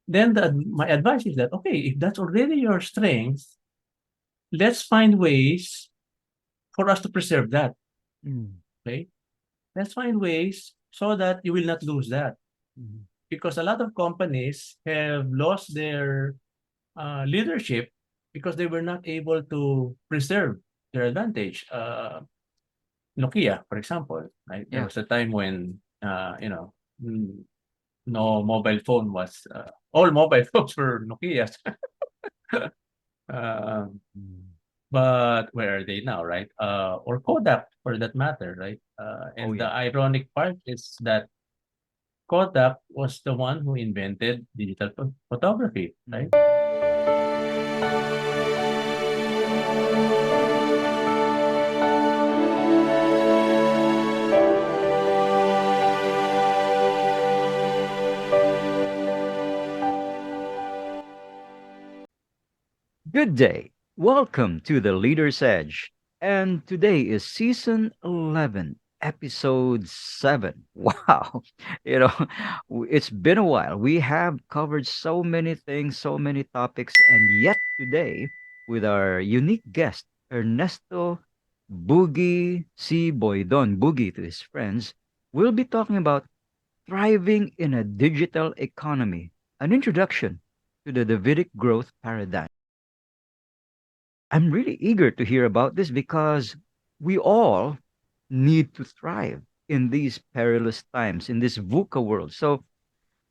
then my advice is that, okay, if that's already your strength, let's find ways for us to preserve that. Mm. Okay, let's find ways so that you will not lose that, Mhm. because a lot of companies have lost their leadership because they were not able to preserve their advantage. Nokia, for example, right? There Yeah. was a time when no mobile phone was all mobile phones were Nokia's. uh, Mm. but where are they now, right? Or Kodak, for that matter, right? Oh And the yeah. ironic part is that Kodak was the one who invented digital photography, right? Mm. Good day. Welcome to the Leader's Edge. And today is season 11, episode 7. Wow. You know, it's been a while. We have covered so many things, so many topics. And yet today, with our unique guest, Ernesto Boogie C. Boydon, Boogie to his friends, we'll be talking about thriving in a digital economy, an introduction to the Davidic Growth Paradigm. I'm really eager to hear about this because we all need to thrive in these perilous times, in this VUCA world. So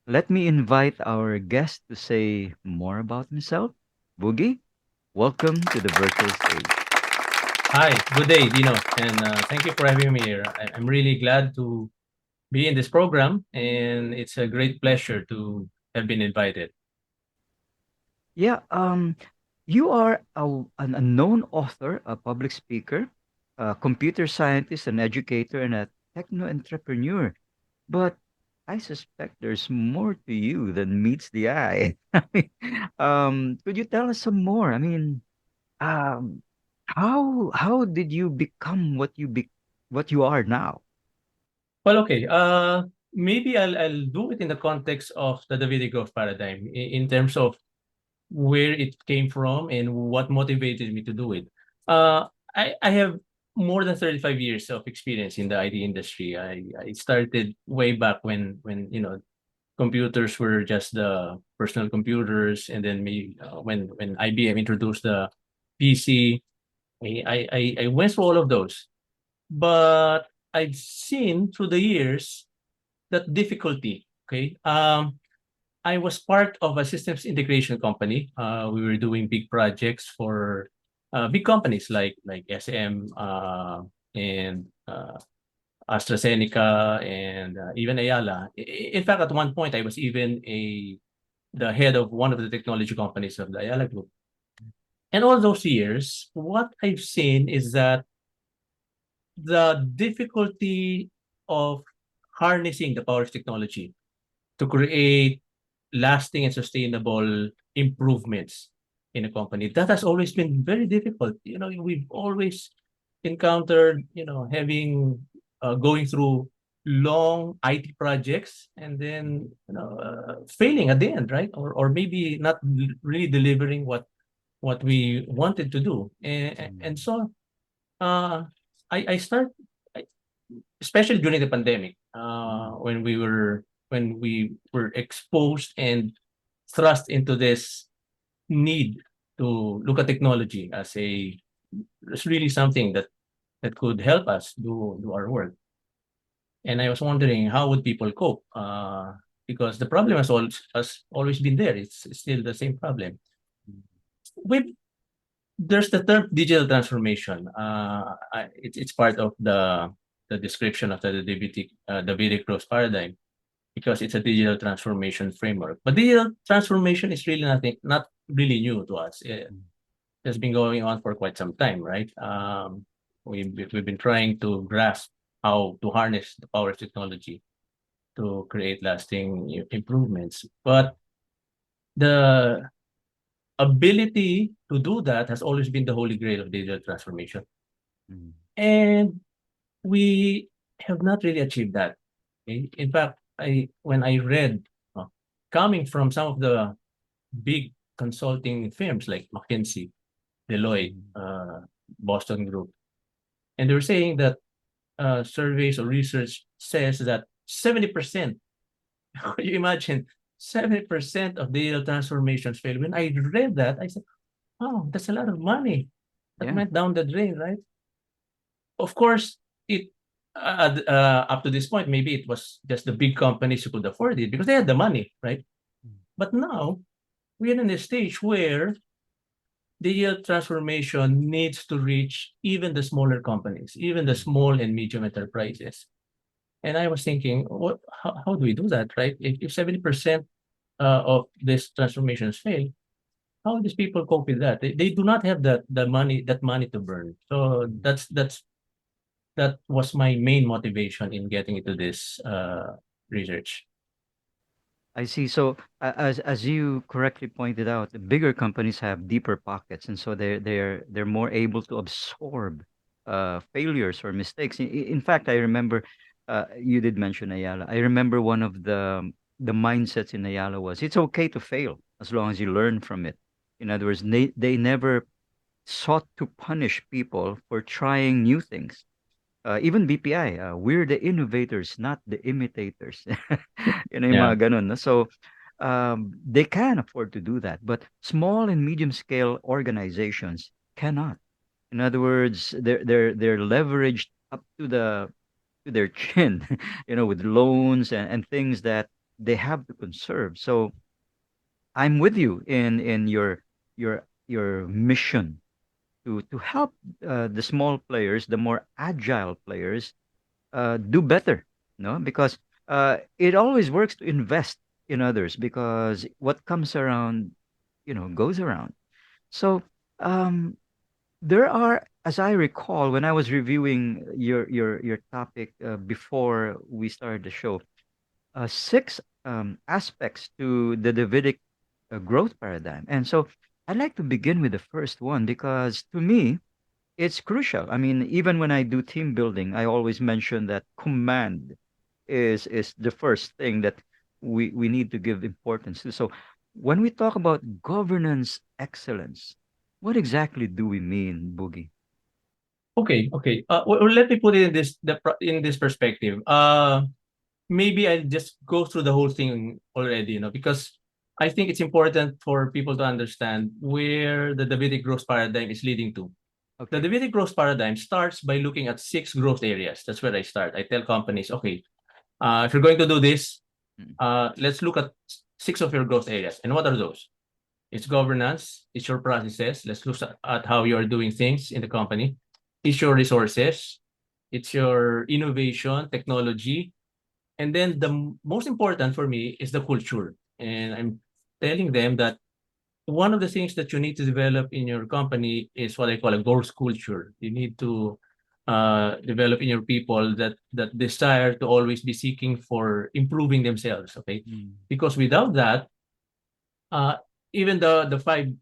let me invite our guest to say more about himself. Boogie, welcome to the virtual stage. Hi, good day, Dino, and thank you for having me here. I'm really glad to be in this program, and it's a great pleasure to have been invited. Yeah, you are a known author, a public speaker, a computer scientist, an educator, and a techno entrepreneur. But I suspect there's more to you than meets the eye. I mean, could you tell us some more? I mean, um, how did you become what you are now? Well, okay. Maybe I'll do it in the context of the Davidic Growth Paradigm in terms of where it came from and what motivated me to do it. I have more than 35 years of experience in the IT industry. I started way back when computers were just the personal computers, and then when IBM introduced the PC. I went through all of those, but I've seen through the years that difficulty. Okay. I was part of a systems integration company. We were doing big projects for big companies like SM and AstraZeneca and even Ayala. In fact, at one point, I was even the head of one of the technology companies of the Ayala Group. And all those years, what I've seen is that the difficulty of harnessing the power of technology to create lasting and sustainable improvements in a company. That has always been very difficult. We've always encountered, going through long IT projects and then, failing at the end, right? Or maybe not really delivering what we wanted to do. And Mm. so, uh, I start, I- especially during the pandemic, Mm. when we were exposed and thrust into this need to look at technology as really something that could help us do our work. And I was wondering how would people cope, because the problem has always been there. It's still the same problem. With There's the term digital transformation. It's part of the description of the Davidic growth paradigm, because it's a digital transformation framework. But digital transformation is really not really new to us. Mm. It's been going on for quite some time, right? We've been trying to grasp how to harness the power of technology to create lasting improvements. But the ability to do that has always been the holy grail of digital transformation. Mm. And we have not really achieved that. Okay? In fact, when I read coming from some of the big consulting firms like McKinsey, Deloitte, Mm. Boston Group, and they were saying that surveys or research says that 70%, could you imagine, 70% of digital transformations fail. When I read that, I said, oh, that's a lot of money that Yeah. went down the drain, right? Of course, it up to this point, maybe it was just the big companies who could afford it because they had the money, right? Mm. But now we're in a stage where digital transformation needs to reach even the smaller companies, even the Mm. small and medium enterprises. And I was thinking, how do we do that, right? If 70% of these transformations fail, how do these people cope with that? They do not have that money to burn. So Mm. that was my main motivation in getting into this research. I see. So as you correctly pointed out, the bigger companies have deeper pockets, and so they're more able to absorb failures or mistakes. In fact, I remember you did mention Ayala. I remember one of the mindsets in Ayala was it's okay to fail as long as you learn from it. In other words, they never sought to punish people for trying new things. Even BPI, we're the innovators, not the imitators. Yun yung Yeah. mga ganun, no? So, they can afford to do that, but small and medium scale organizations cannot. In other words, they're leveraged up to their chin, with loans and things that they have to conserve. So I'm with you in your mission to help the small players, the more agile players, do better, no? Because it always works to invest in others because what comes around, goes around. So um, there are, as I recall, when I was reviewing your topic before we started the show, six aspects to the Davidic growth paradigm, and so I'd like to begin with the first one because to me it's crucial. I mean, even when I do team building, I always mention that command is the first thing that we need to give importance to. So when we talk about governance excellence, what exactly do we mean, Boogie? Okay. Okay. Let me put it in in this perspective. Maybe I'll just go through the whole thing already, because I think it's important for people to understand where the Davidic growth paradigm is leading to. The Okay. Davidic growth paradigm starts by looking at six growth areas. That's where I start. I tell companies, okay, if you're going to do this, Mm. let's look at six of your growth areas. And what are those? It's governance, it's your processes. Let's look at how you're doing things in the company. It's your resources, it's your innovation, technology, and then the most important for me is the culture. And I'm telling them that one of the things that you need to develop in your company is what I call a growth culture. You need to develop in your people that desire to always be seeking for improving themselves. Okay, Mm. because without that, uh, even the five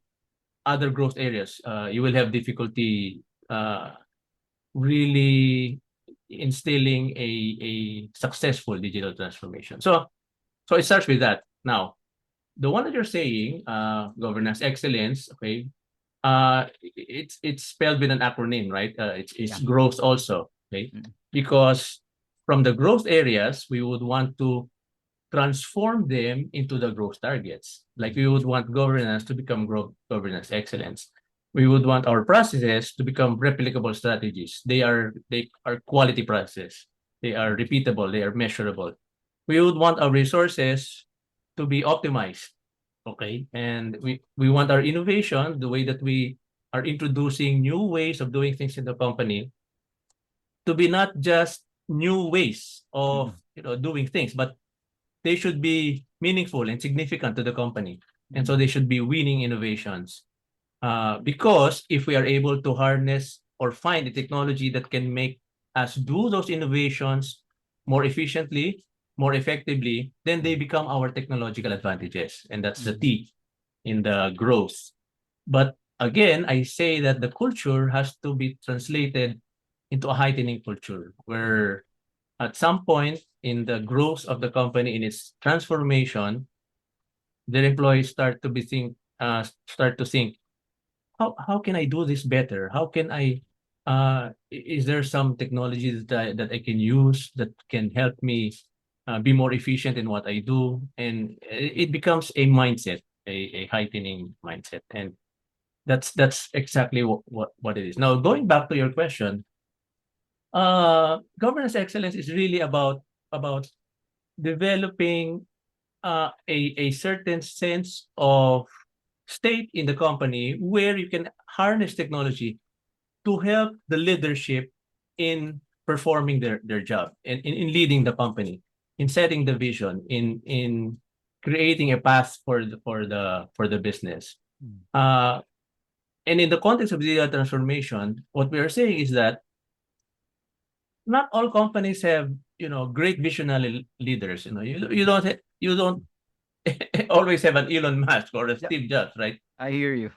other growth areas, you will have difficulty really instilling a successful digital transformation. So it starts with that. Now, the one that you're saying, governance excellence, okay, it's spelled with an acronym, right? It's Yeah. growth also, okay? Mm. Because from the growth areas, we would want to transform them into the growth targets. Like Mm. we would want governance to become governance excellence. We would want our processes to become replicable strategies. They are quality processes. They are Mm. repeatable. They are measurable. We would want our resources to be optimized. Okay. And we want our innovation, the way that we are introducing new ways of doing things in the company, to be not just new ways of Mm. doing things, but they should be meaningful and significant to the company. And so Mm. they should be winning innovations. Because if we are able to harness or find a technology that can make us do those innovations more efficiently, more effectively, then they Mm. become our technological advantages. And that's the Mm. T in the growth. But again, I say that the culture has to be translated into a heightening culture Mm. where at some point in the growth of the company in its transformation, their employees start to think, how can I do this better? How can I is there some technology that I can use that can help me be more efficient in what I do? And it becomes a mindset, a heightening mindset. And that's exactly what it is. Now, going back to your question, governance excellence is really about developing a certain sense of state in the company where you can harness technology to help the leadership in performing their job and in leading the company, in setting the vision, in creating a path for the business. Mm. Uh, and in the context of digital transformation, what we are saying is that not all companies have, great visionary leaders. You don't always have an Elon Musk or a Yep, Steve Jobs, right? I hear you.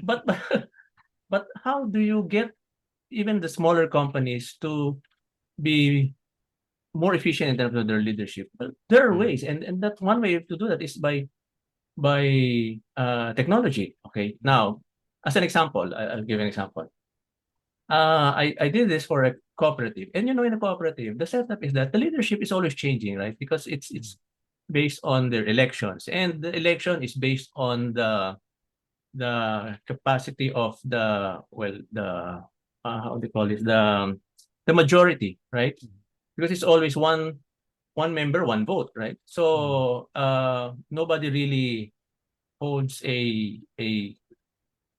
But but how do you get even the smaller companies to be more efficient in terms of their leadership? Well, there are Mm, ways, and that one way to do that is by technology. Okay, now as an example, I'll give an example. I did this for a cooperative, and in a cooperative, the setup is that the leadership is always changing, right? Because mm, it's based on their elections, and the election is based on the capacity of the how do you call it, the majority, right? mm, Because it's always one member, one vote, right? mm, So nobody really holds a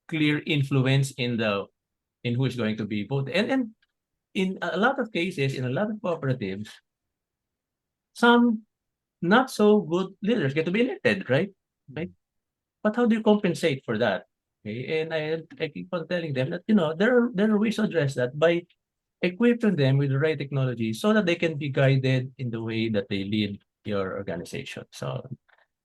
clear influence in who is going to be voted. And in a lot of cases, in a lot of cooperatives, some not so good leaders get to be elected, right? mm. Right? But how do you compensate for that? Okay, and I keep on telling them that there are ways to address that by equipping them with the right technology so that they can be guided in the way that they lead your organization. So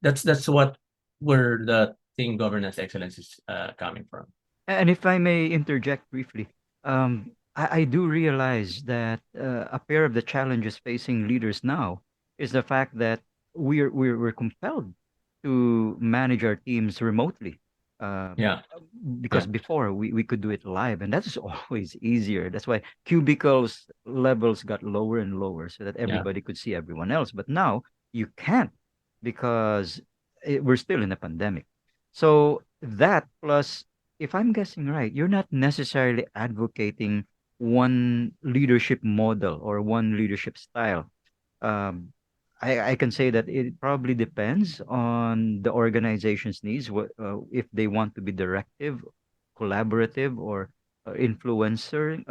that's what where the thing governance excellence is coming from. And if I may interject briefly, I do realize that a pair of the challenges facing leaders now is the fact that we're compelled to manage our teams remotely. Yeah, Because yeah, before we could do it live, and that is always easier. That's why cubicles levels got lower and lower so that yeah. everybody could see everyone else. But now you can't because we're still in a pandemic. So that plus, if I'm guessing right, you're not necessarily advocating one leadership model or one leadership style. Um, I can say that it probably depends on the organization's needs. If they want to be directive, collaborative, or influencing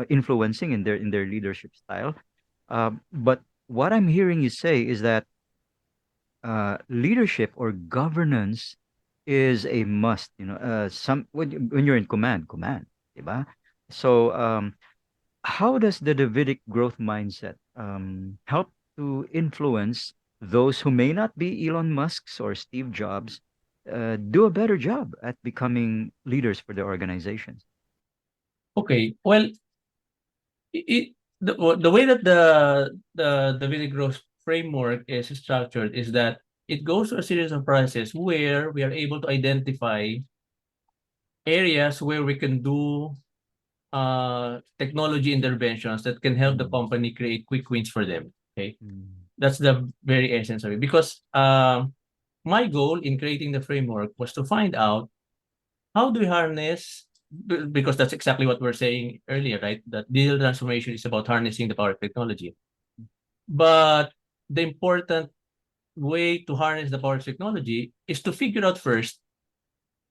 in their leadership style. But what I'm hearing you say is that leadership or governance is a must. Some when you're in command, diba? So how does the Davidic growth mindset help to influence those who may not be Elon Musk's or Steve Jobs do a better job at becoming leaders for their organizations? Okay. Well, the way that the Davidic growth framework is structured is that it goes through a series of processes where we are able to identify areas where we can do technology interventions that can help the Mm, company create quick wins for them. Okay, mm, that's the very essence of it. Because my goal in creating the framework was to find out how do we harness, because that's exactly what we're saying earlier, right? That digital transformation is about harnessing the power of technology. But the important way to harness the power of technology is to figure out first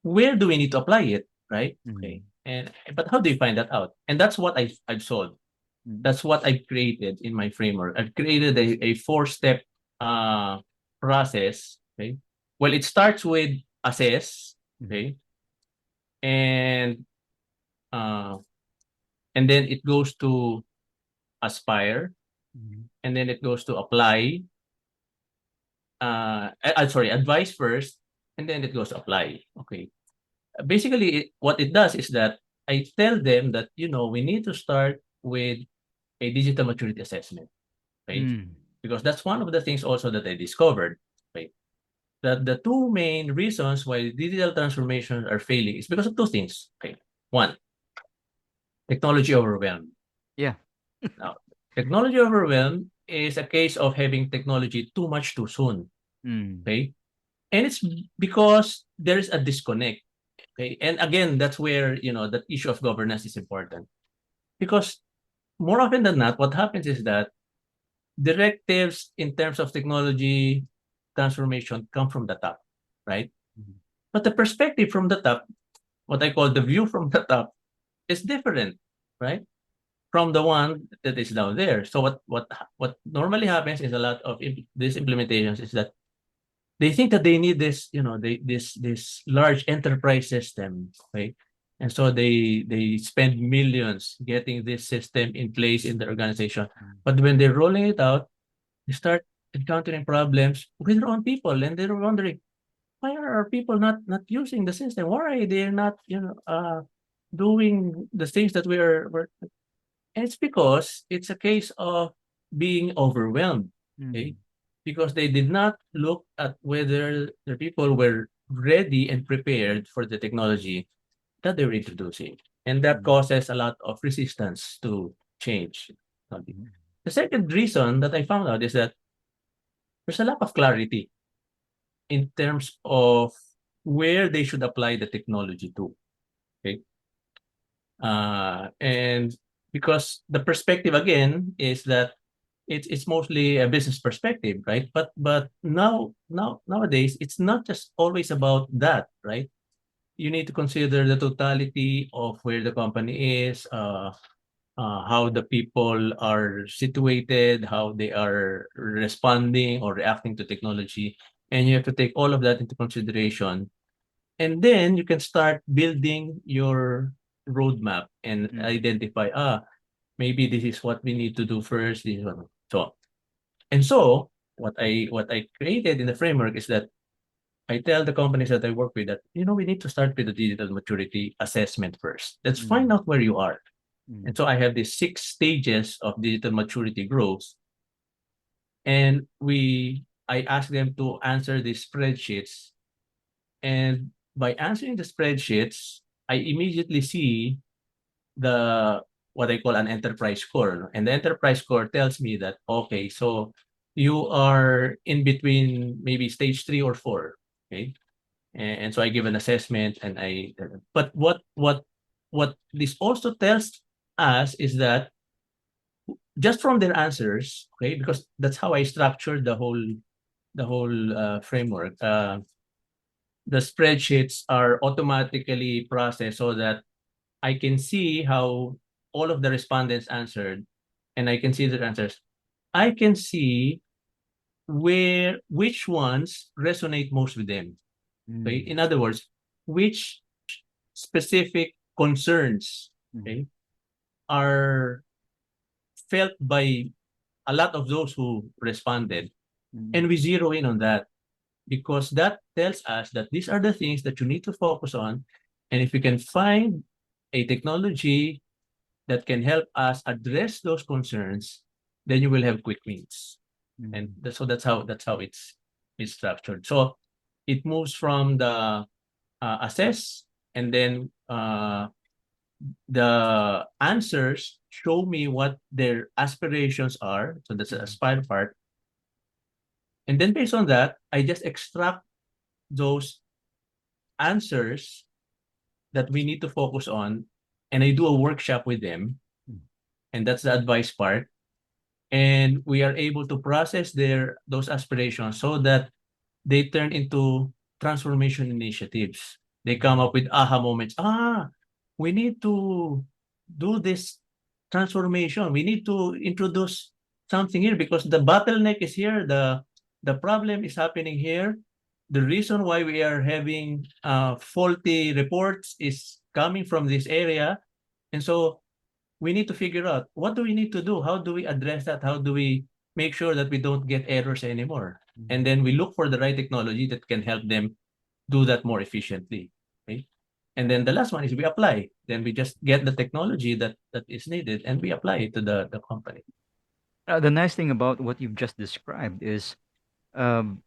where do we need to apply it, right? Okay. mm, And but how do you find that out? And that's what I've solved. mm, That's what I've created in my framework. I've created a four-step uh process. Okay. Well, it starts with assess, mm, okay, and uh and then it goes to aspire, mm, and then it goes to apply, sorry, advise first, and then it goes to apply. Okay. Basically, what it does is that I tell them that, we need to start with a digital maturity assessment, right? mm, Because that's one of the things also that I discovered, right? The two main reasons why digital transformations are failing is because of two things. Okay. One, technology overwhelm. Yeah. Now, technology overwhelm is a case of having technology too much too soon. Mm. Okay. And it's because there is a disconnect. Okay. And again, that's where, that issue of governance is important. Because more often than not, what happens is that directives in terms of technology transformation come from the top, right? Mhm. But the perspective from the top, what I call the view from the top, is different, right? From the one that is down there. So what normally happens is a lot of these implementations is that they think that they need this, this large enterprise system, right? And so they spend millions getting this system in place in the organization. Mm. But when they're rolling it out, they start encountering problems with their own people, and they're wondering, why are our people not using the system? Why are they not, doing the things that we're and it's because it's a case of being overwhelmed, okay? Mm. Because they did not look at whether the people were ready and prepared for the technology that they were introducing. And that Mm. causes a lot of resistance to change. Mm. The second reason that I found out is that there's a lack of clarity in terms of where they should apply the technology to. Okay. And because the perspective again is that it's mostly a business perspective, right? But nowadays it's not just always about that, right? You need to consider the totality of where the company is, how the people are situated, how they are responding or reacting to technology, and you have to take all of that into consideration. And then you can start building your roadmap and Mm. identify, maybe this is what we need to do first. This is what, so and so what I created in the framework is that I tell the companies that I work with that, we need to start with the digital maturity assessment first. Let's find Mm. out where you are. Mm. And so I have these 6 stages of digital maturity growth. And I ask them to answer these spreadsheets. And by answering the spreadsheets, I immediately see the what I call an enterprise score. And the enterprise score tells me that, okay, so you are in between maybe stage 3 or 4. Okay. And so I give an assessment and but what this also tells us is that just from their answers, okay, because that's how I structured the whole framework. The spreadsheets are automatically processed so that I can see how all of the respondents answered, and I can see their answers. I can see which ones resonate most with them. Okay, Mm. in other words, which specific concerns, Mm. okay, are felt by a lot of those who responded, Mm. and we zero in on that because that tells us that these are the things that you need to focus on, and if we can find a technology that can help us address those concerns, then you will have quick wins. And Mm. so that's how it's structured. So it moves from the assess, and then the answers show me what their aspirations are. So that's the Mm. aspire part. And then based on that, I just extract those answers that we need to focus on, and I do a workshop with them. Mm. And that's the advice part. And we are able to process those aspirations so that they turn into transformation initiatives. They come Mm. up with aha moments. We need to do this transformation. We need to introduce something here because the bottleneck is here. The problem is happening here. The reason why we are having faulty reports is coming from this area. And so we need to figure out what do we need to do? How do we address that? How do we make sure that we don't get errors anymore? And Mm. then we look for the right technology that can help them do that more efficiently. Okay. And then the last one is we apply. Then we just get the technology that is needed and we apply it to the company. The nice thing about what you've just described is, um,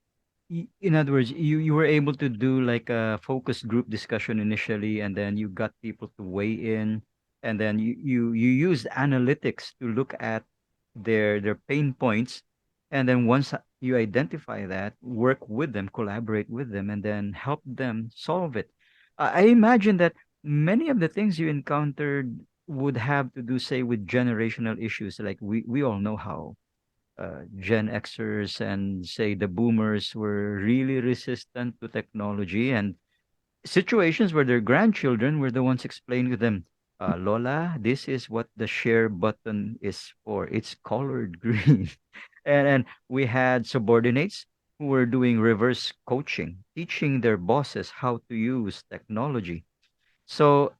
in other words, you were able to do like a focus group discussion initially, and then you got people to weigh in, and then you used analytics to look at their pain points, and then once you identify that, work with them, collaborate with them, and then help them solve it. I imagine that many of the things you encountered would have to do, say, with generational issues. Like we all know how Gen Xers and say the boomers were really resistant to technology, and situations where their grandchildren were the ones explaining to them, Lola, this is what the share button is for. It's colored green. And we had subordinates who were doing reverse coaching, teaching their bosses how to use technology. So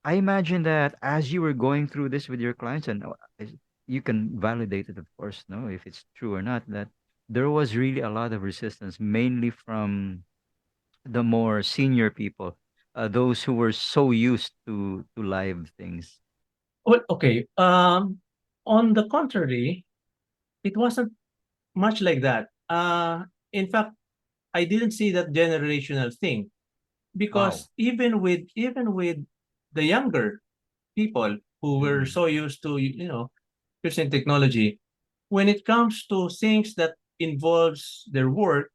I imagine that as you were going through this with your clients, and you can validate it, of course, no, if it's true or not, that there was really a lot of resistance, mainly from the more senior people, those who were so used to live things. Well, okay. On the contrary, it wasn't much like that. In fact, I didn't see that generational thing Wow. because even with the younger people who were Mm-mm. so used to using technology, when it comes to things that involves their work,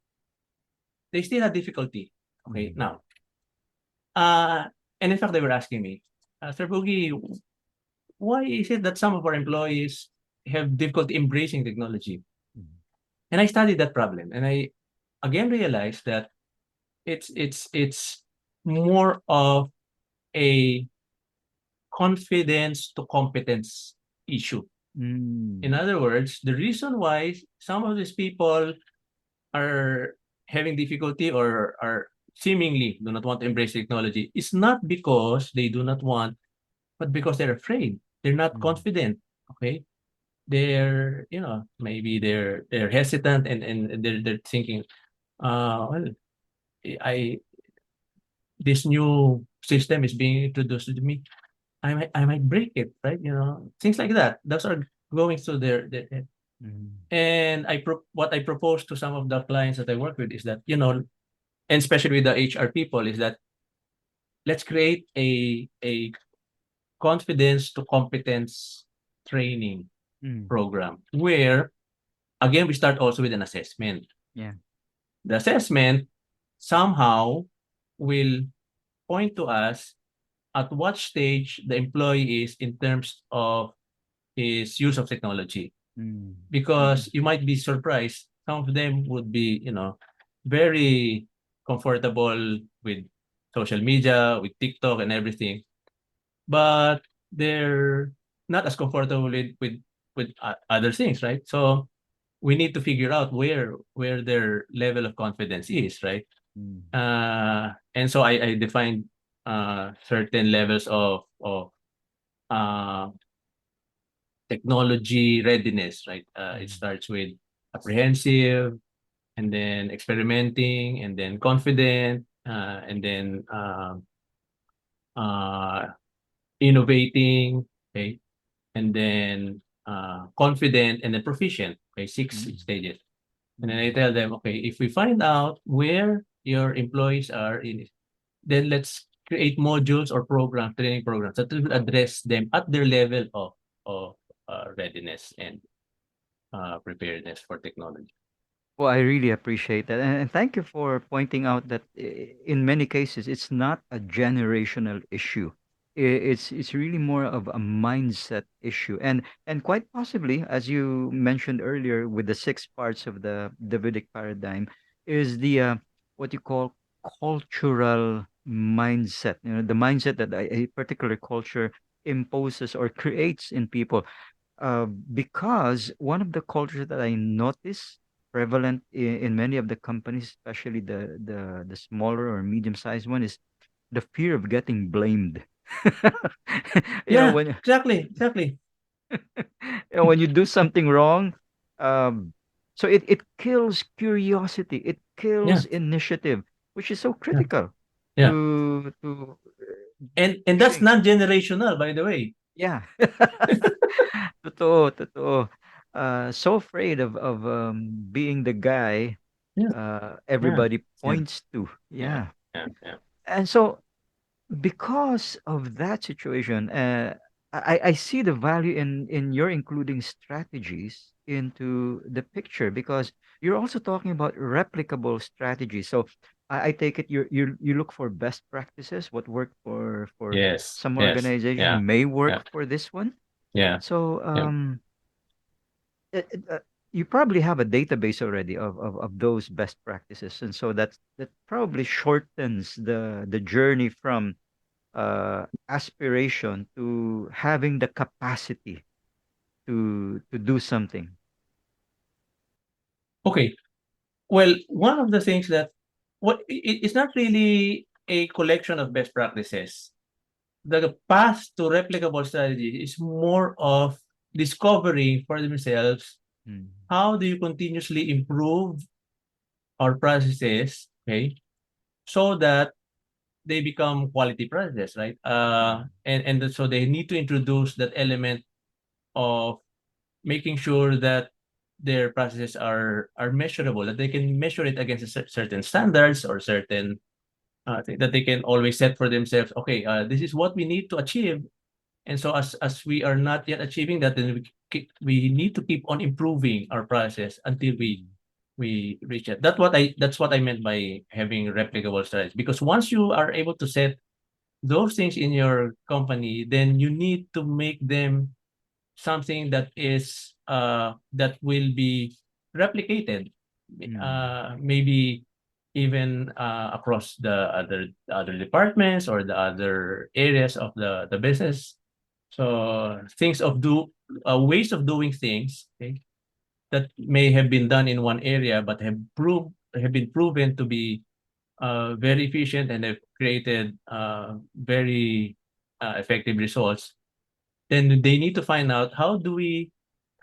they still had difficulty. Okay, Mm-mm. now, uh, and in fact, they were asking me, Sir Boogie, why is it that some of our employees have difficulty embracing technology? And I studied that problem, and I again realized that it's more of a confidence to competence issue. In Mm. other words, the reason why some of these people are having difficulty or are seemingly do not want to embrace technology is not because they do not want, but because they're afraid. They're not Mm. confident. Okay. They're, maybe they're hesitant and they're thinking, well, I this new system is being introduced to me. I might break it, right? Things like that. Those are going through their head. Mm. And what I propose to some of the clients that I work with is that, and especially with the HR people, is that let's create a confidence to competence training Mm. program where again we start also with an assessment. Yeah. The assessment somehow will point to us at what stage the employee is in terms of his use of technology. Mm. Mm. Because you might be surprised, some of them would be, very comfortable with social media, with TikTok and everything, but they're not as comfortable with other things, right? So we need to figure out where their level of confidence is, right? Mm. And so I defined certain levels of uh, technology readiness, right? It Mm. starts with apprehensive, and then experimenting, and then confident, and then uh, innovating, okay, and then confident, and then proficient. Okay, six Mm. stages. And then Mm. I tell them, okay, if we find out where your employees are in, then let's create modules or training programs that will address them at their level of readiness and preparedness for technology. Well, I really appreciate that. And thank you for pointing out that in many cases, it's not a generational issue. It's really more of a mindset issue. And quite possibly, as you mentioned earlier, with the six parts of the Davidic paradigm, is the what you call cultural mindset. The mindset that a particular culture imposes or creates in people, because one of the cultures that I notice prevalent in many of the companies, especially the smaller or medium sized one, is the fear of getting blamed. you know Yeah, when exactly, exactly. when you do something wrong, um, so it kills curiosity, it Yeah, kills initiative, which is so yeah, critical yeah. to And that's pushing. non-generational, by the way. Yeah. Totoo, totoo. So afraid of being the guy. Yeah. Yeah. everybody Yeah. points to. Yeah. Yeah. Yeah. Yeah. And so because of that situation, I see the value in your including strategies into the picture because you're also talking about replicable strategies. So I take it you look for best practices, what worked for Yes. some Yes. Yeah. organization may work Yeah. for this one. Yeah. So Yeah. it, it, uh, you probably have a database already of those best practices, and so that probably shortens the journey from aspiration to having the capacity to do something. Okay. Well, one of the things that it's not really a collection of best practices. The path to replicable strategy is more of discovering for themselves Mm. how do you continuously improve our processes, okay, so that they become quality processes, right? Mm. So they need to introduce that element of making sure that their processes are measurable, that they can measure it against certain standards or certain that they can always set for themselves. Okay, this is what we need to achieve, and so as we are not yet achieving that, then we need to keep on improving our process until Mm. we reach it. That's what I meant by having replicable strategies. Because once you are able to set those things in your company, then you need to make them something that will be replicated, Mm. maybe even across the other departments or the other areas of the business. So things of do ways of doing things, okay, that may have been done in one area but have been proven to be very efficient and have created very effective results. Then they need to find out how do we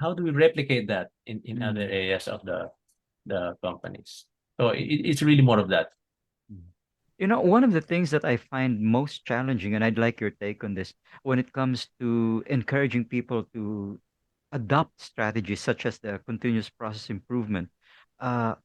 replicate that in other Mm. areas of the companies. So it's really more of that. Mm. One of the things that I find most challenging, and I'd like your take on this, when it comes to encouraging people to adopt strategies such as the continuous process improvement,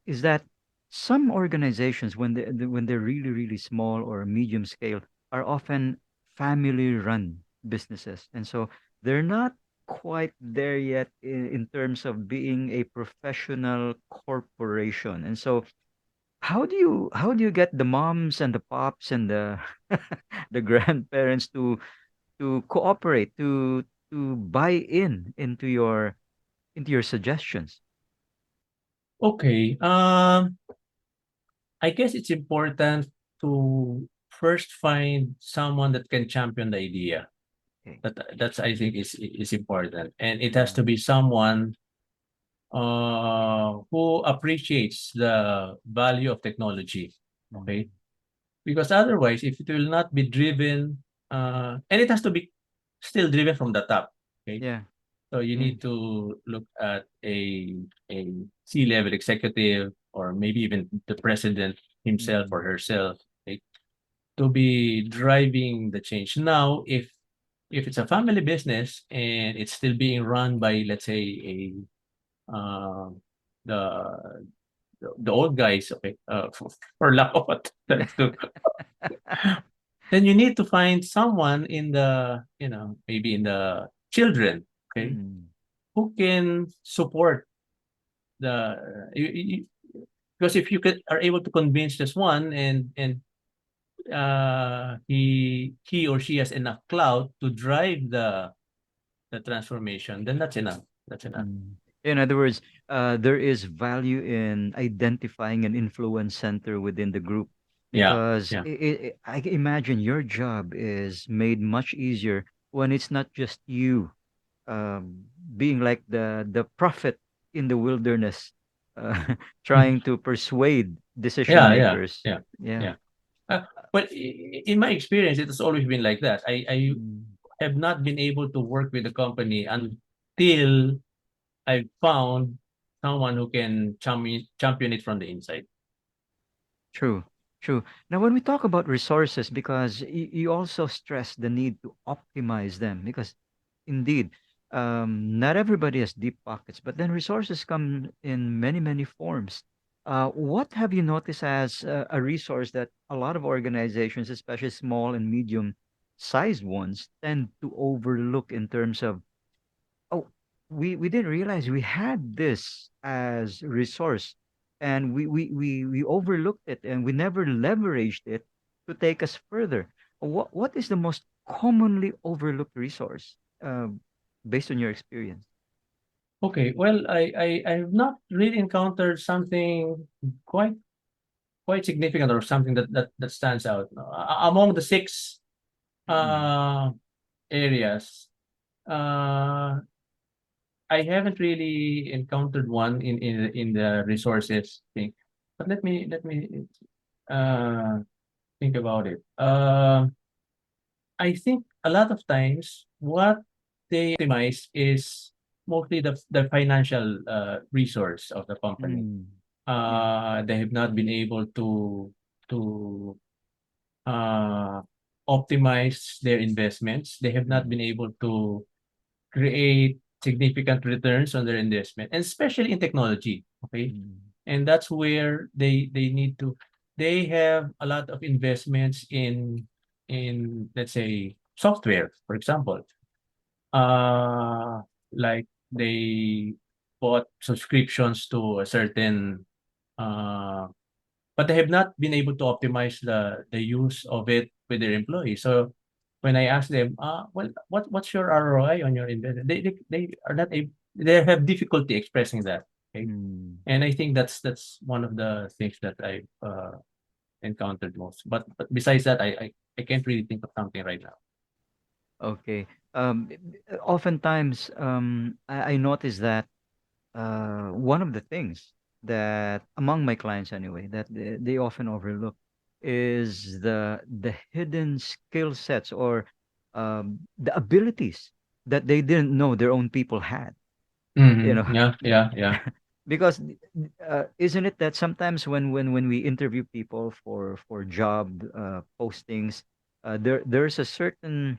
is that some organizations, when they're really really small or medium scale, are often family run businesses, and so they're not quite there yet in terms of being a professional corporation, and so how do you get the moms and the pops and the the grandparents to cooperate to buy into your suggestions? Okay. I guess it's important to first find someone that can champion the idea. Okay. That's I think is important, and it has Yeah. to be someone who appreciates the value of technology. Okay, Mm. because otherwise, if it will not be driven, and it has to be still driven from the top. Okay, Yeah. so you Yeah. need to look at a C-level executive or maybe even the president himself or Mm. herself, okay, to be driving the change. Now, if it's a family business and it's still being run by, let's say, um, the the old guys, okay, for lack of a term, then you need to find someone in maybe in the children, okay, Mm. who can support the because if you are able to convince just one and he or she has enough clout to drive the transformation, then that's enough. That's enough. Mm. In other words, there is value in identifying an influence center within the group Yeah, because yeah, I can imagine your job is made much easier when it's not just you being like the prophet in the wilderness, trying to persuade decision yeah, yeah, makers. yeah, Yeah. yeah. But in my experience, it has always been like that. I Mm. have not been able to work with the company until I found someone who can champion it from the inside. True, true. Now, when we talk about resources, because you also stress the need to optimize them, because indeed, not everybody has deep pockets, but then resources come in many, many forms. What have you noticed as a resource that a lot of organizations, especially small and medium sized ones, tend to overlook in terms of, oh, we didn't realize we had this as resource, and we overlooked it and we never leveraged it to take us further. What is the most commonly overlooked resource, based on your experience? Okay, well, I've not really encountered something quite quite significant or something that stands out. Among the six Mm, uh, areas, uh, I haven't really encountered one in the resources thing. But let me uh, think about it. I think a lot of times what they optimize is mostly the financial resource of the company. mm, yeah. They have not been able to uh, optimize their investments. They have not Mm, been able to create significant returns on their investment, and especially in technology. Okay, mm, and that's where they need to. They have a lot of investments in let's say software, for example. Uh, like they bought subscriptions to a certain uh but they have not been able to optimize the use of it with their employees. So when I ask them, well, what's your ROI on your investment? They are not able. They have difficulty expressing that. Okay, mm. and I think that's one of the things that I've encountered most. But besides that, I can't really think of something right now. Okay. Oftentimes, I notice that one of the things that among my clients anyway that they often overlook is the hidden skill sets or the abilities that they didn't know their own people had. You know, Yeah, yeah, yeah, because isn't it that sometimes when we interview people for job postings, there's a certain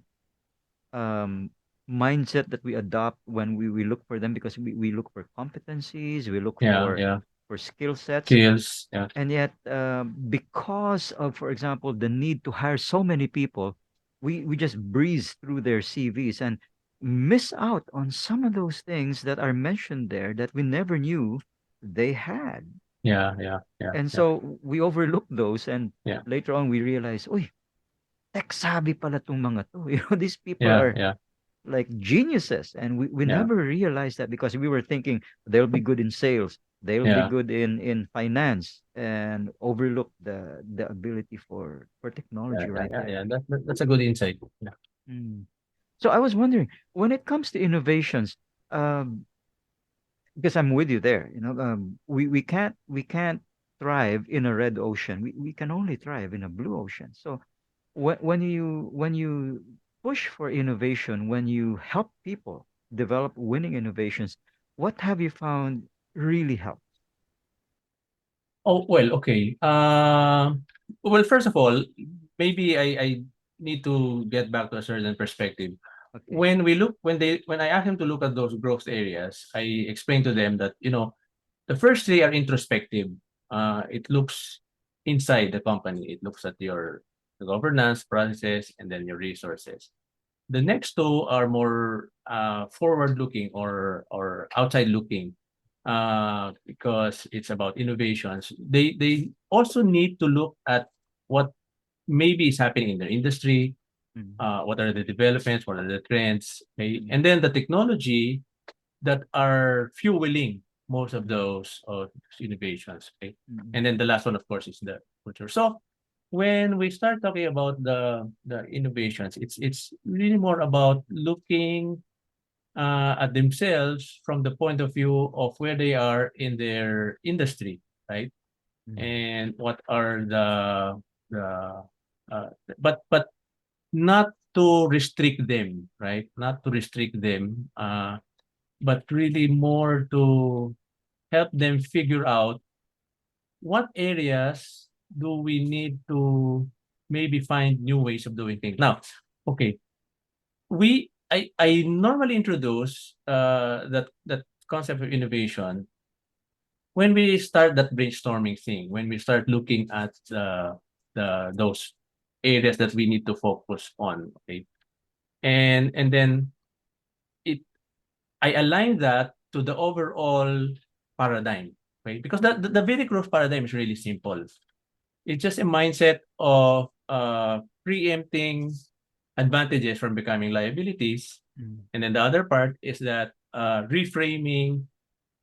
um, mindset that we adopt when we look for them because we look for competencies, we look yeah, yeah. for skill sets, Skills. Yeah, and yet because of, for example, the need to hire so many people, we just breeze through their CVs and miss out on some of those things that are mentioned there that we never knew they had. yeah, yeah, yeah, And yeah, so we overlook those, and yeah, later on we realize, uy, tech savvy pala tong mga to. These people yeah, are yeah, like geniuses, and we yeah, never realized that because we were thinking they'll be good in sales, they'll be yeah, good in finance, and overlook the ability for yeah, technology yeah, right yeah, there. yeah. That's a good insight. Yeah. Mm. So I was wondering, when it comes to innovations, um, because I'm with you there, we can't thrive in a red ocean. We can only thrive in a blue ocean. So when you push for innovation, when you help people develop winning innovations, what have you found really helps? Oh, well, okay. Well, first of all, maybe I need to get back to a certain perspective. Okay. When I ask them to look at those growth areas, I explain to them that, the first three are introspective. It looks inside the company. It looks at your the governance processes and then your resources. The next two are more forward-looking or outside-looking because it's about innovations. They also need to look at what maybe is happening in their industry, Mm, what are the developments, what are the trends, okay? mm, And then the technology that are fueling most of mm, those innovations, okay? mm, And then the last one, of course, is the culture. So when we start talking about the innovations, it's really more about looking at themselves from the point of view of where they are in their industry, right? mm, And what are the uh, but not to restrict them, right? Not to restrict them, but really more to help them figure out what areas do we need to maybe find new ways of doing things. Now, okay, I normally introduce that concept of innovation when we start that brainstorming thing, when we start looking at the those areas that we need to focus on, okay, and then it I align that to the overall paradigm, okay, because the Davidic growth paradigm is really simple. It's just a mindset of preempting advantages from becoming liabilities, Mm. and then the other part is that reframing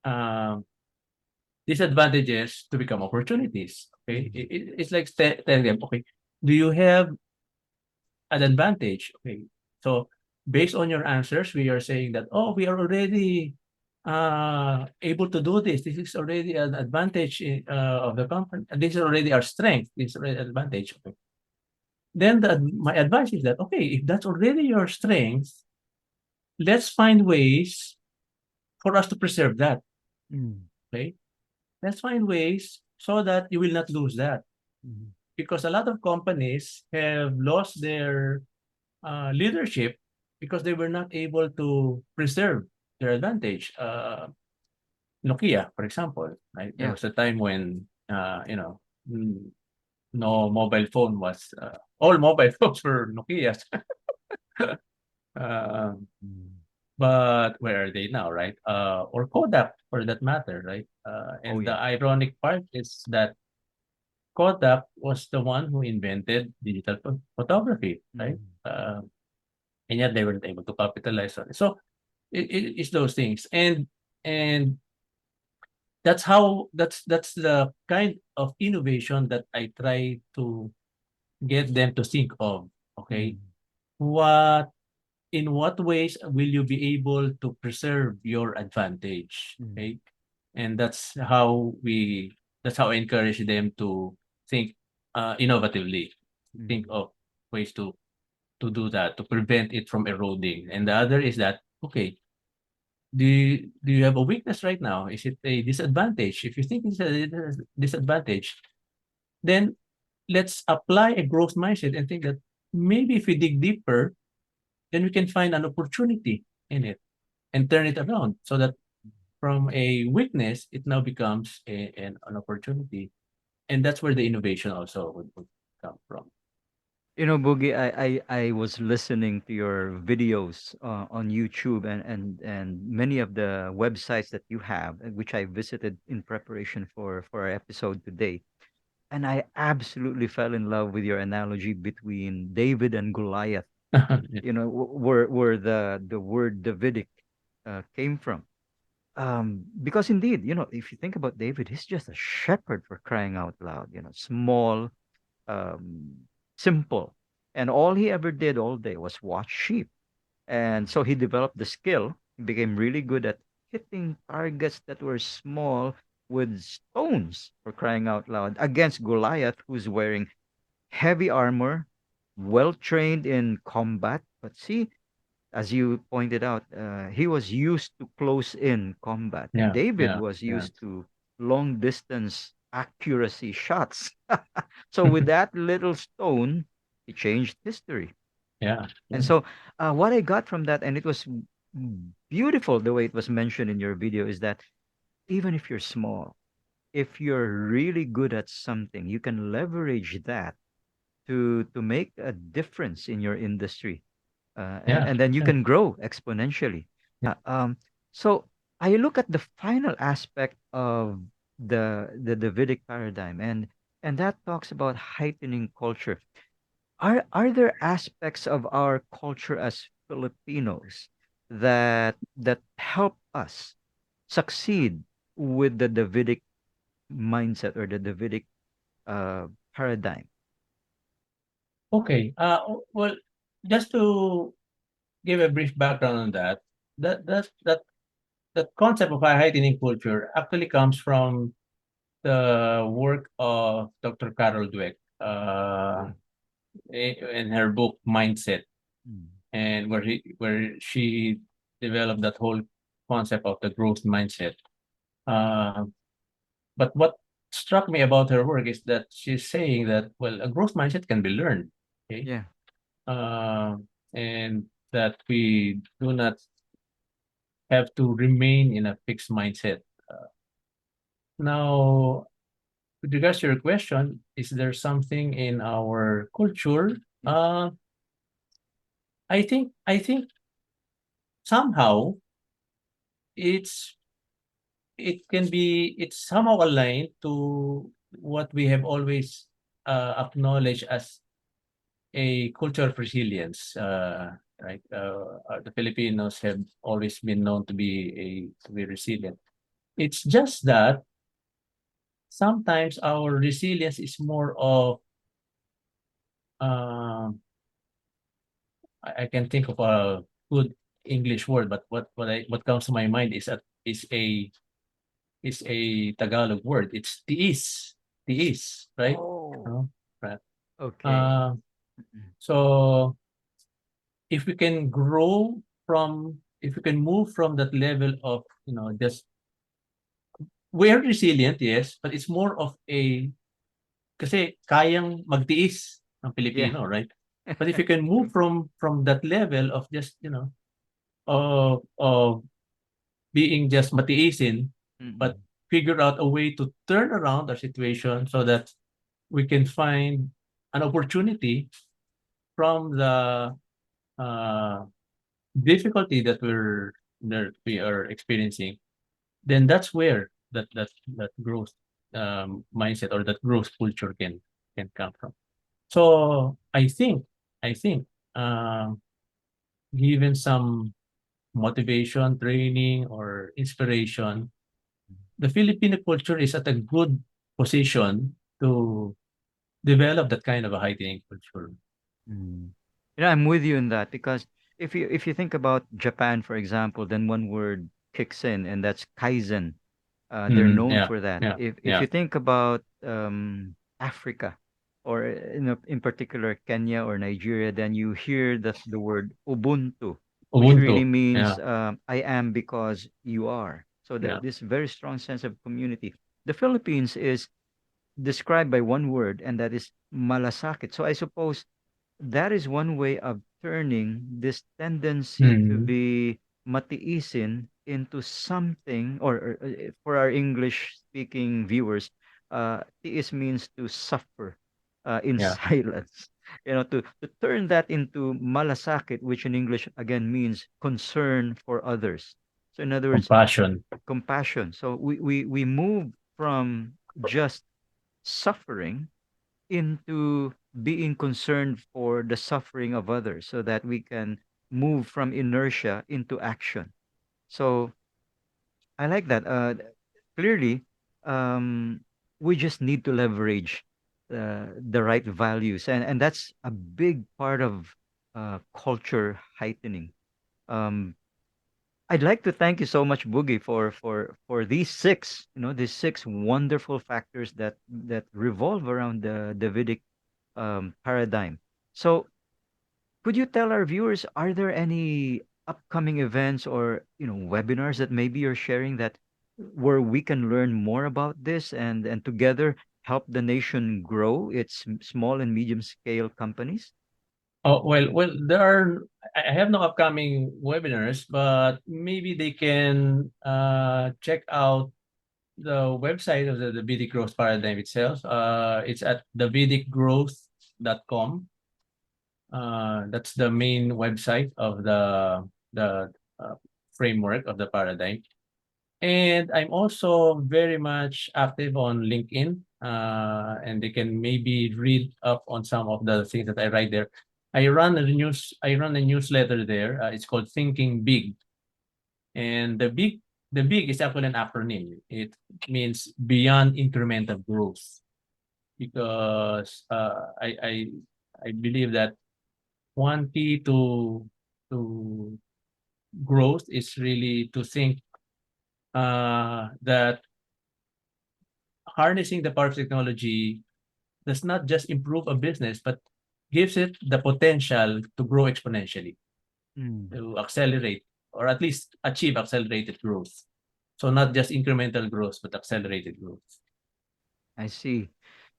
um, disadvantages to become opportunities. Okay, Mm. it's like telling them, okay, do you have an advantage? Okay, so based on your answers, we are saying that, oh, we are already able to do this. This is already an advantage of the company. This is already our strength. This is already an advantage. Okay. Then my advice is that, okay, if that's already your strength, let's find ways for us to preserve that. Mm. Okay, let's find ways so that you will not lose that. Mm. Because a lot of companies have lost their leadership because they were not able to preserve their advantage. Nokia, for example, right? There Yeah. was a time when no mobile phone was all mobile phones were Nokia's. uh, Mm. but where are they now, right? Or Kodak, for that matter, right? Oh And the yeah. ironic part is that Kodak was the one who invented digital photography, right? Mm. And yet they weren't able to capitalize on it. So it's those things, and that's the kind of innovation that I try to get them to think of. Okay, Mm. what in what ways will you be able to preserve your advantage? Mm. Okay, and that's how I encourage them to think innovatively, think Mm. of ways to do that, to prevent it from eroding. And the other is that, okay, do you have a weakness right now? Is it a disadvantage? If you think it's a disadvantage, then let's apply a growth mindset and think that maybe if we dig deeper, then we can find an opportunity in it and turn it around so that from a weakness, it now becomes an opportunity. And that's where the innovation also would come from. You know, Boogie, I was listening to your videos on YouTube and many of the websites that you have, which I visited in preparation for our episode today. And I absolutely fell in love with your analogy between David and Goliath. You know, where the word Davidic came from. Because indeed, you know, if you think about David, he's just a shepherd for crying out loud. You know, small, um, simple, and all he ever did all day was watch sheep. And so he developed the skill, he became really good at hitting targets that were small with stones, for crying out loud, against Goliath, who's wearing heavy armor, well trained in combat. But see, as you pointed out, he was used to close in combat, and Yeah, David yeah, was yeah. used to long distance accuracy shots. So with that little stone, he changed history. Yeah, And yeah, so, what I got from that, and it was beautiful the way it was mentioned in your video, is that even if you're small, if you're really good at something, you can leverage that to make a difference in your industry, yeah, and then you yeah. can grow exponentially. So I look at the final aspect of the Davidic paradigm, and that talks about heightening culture. Are there aspects of our culture as Filipinos that help us succeed with the Davidic mindset or the Davidic paradigm? Okay. Well, just to give a brief background on that, that that that that concept of a heightening culture actually comes from the work of Dr. Carol Dweck in her book Mindset, Mm. and where she developed that whole concept of the growth mindset. Uh, but what struck me about her work is that she's saying that, well, a growth mindset can be learned, okay, Yeah. uh, and that we do not have to remain in a fixed mindset. Now, with regards to your question, is there something in our culture? Yeah. Uh, I think somehow it's it's somehow aligned to what we have always acknowledged as a culture of resilience. Right, the Filipinos have always been known to be resilient. It's just that sometimes our resilience is more of um, I can think of a good English word, but what comes to my mind is a Tagalog word. It's tiis, right? Oh, No? Right. okay. Uh, Mm-mm. so if we can grow if we can move from that level of, just we're resilient, yes, but it's more of kasi kayang magtiis ng Yeah. Pilipino, right? But if you can move True. from that level of just, of being just matiisin, but Mm-mm. figure out a way to turn around our situation so that we can find an opportunity from the uh, difficulty that we are experiencing, then that's where that growth mindset or that growth culture can come from. So I think given some motivation, training, or inspiration, the Filipino culture is at a good position to develop that kind of a heightening culture. Mm. You know, I'm with you in that because if you think about Japan, for example, then one word kicks in, and that's kaizen. They're Mhm. known Yeah, for that. yeah, If yeah. you think about Africa, or in particular Kenya or Nigeria, then you hear the word Ubuntu, which really Ubuntu. means Yeah, I am because you are. So yeah. this very strong sense of community. The Philippines is described by one word, and that is malasakit. So I suppose that is one way of turning this tendency to Mhm. be matiisin into something, or for our English speaking viewers, tiis means to suffer in Yeah. silence. To turn that into malasakit, which in English again means concern for others. So in other words, Compassion. compassion. So we move from just suffering into being concerned for the suffering of others so that we can move from inertia into action. So I like that. Clearly, um, we just need to leverage the right values, and that's a big part of culture heightening. Um, I'd like to thank you so much, Boogie, for these six wonderful factors that revolve around the Davidic paradigm. So, could you tell our viewers, are there any upcoming events or webinars that maybe you're sharing that where we can learn more about this and together help the nation grow its small and medium scale companies? Oh, well, I have no upcoming webinars, but maybe they can check out the website of the Davidic Growth Paradigm itself. It's at davidicgrowth.com. That's the main website of the framework of the paradigm. And I'm also very much active on LinkedIn, and they can maybe read up on some of the things that I write there. I run a newsletter there. It's called Thinking Big, and the big is actually an acronym. It means beyond incremental growth, because I believe that one key to growth is really to think that harnessing the power of technology does not just improve a business, but gives it the potential to grow exponentially, Mm, to accelerate, or at least achieve accelerated growth. So not just incremental growth, but accelerated growth. I see.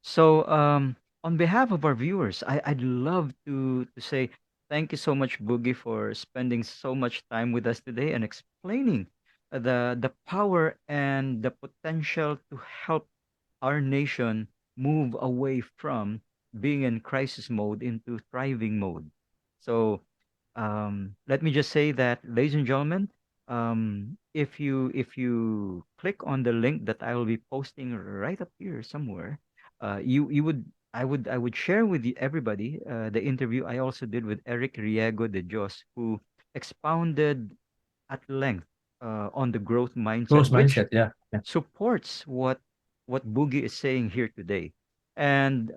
So, on behalf of our viewers, I'd love to say thank you so much, Boogie, for spending so much time with us today and explaining. the power and the potential to help our nation move away from being in crisis mode into thriving mode. So let me just say that, ladies and gentlemen, if you click on the link that I will be posting right up here somewhere, you would I would share with you, everybody, the interview I also did with Eric Riego de Jos, who expounded at length on the growth mindset, Growth which mindset. Yeah. Yeah. supports what Boogie is saying here today. And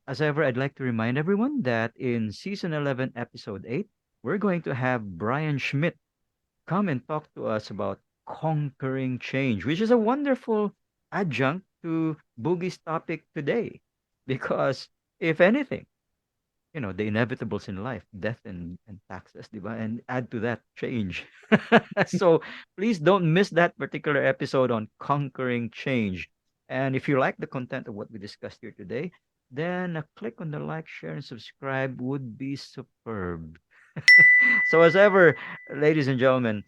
as ever, I'd like to remind everyone that in season 11, episode 8, we're going to have Brian Schmidt come and talk to us about conquering change, which is a wonderful adjunct to Boogie's topic today. Because if anything, the inevitables in life, death and taxes, diba? And add to that change. So please don't miss that particular episode on conquering change. And if you like the content of what we discussed here today, then a click on the like, share, and subscribe would be superb. So, as ever, ladies and gentlemen,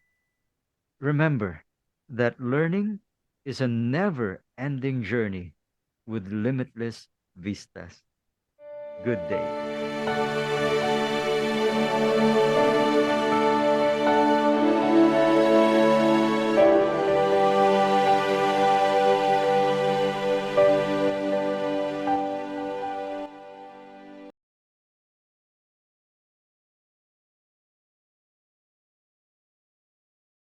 remember that learning is a never ending journey with limitless vistas. Good day.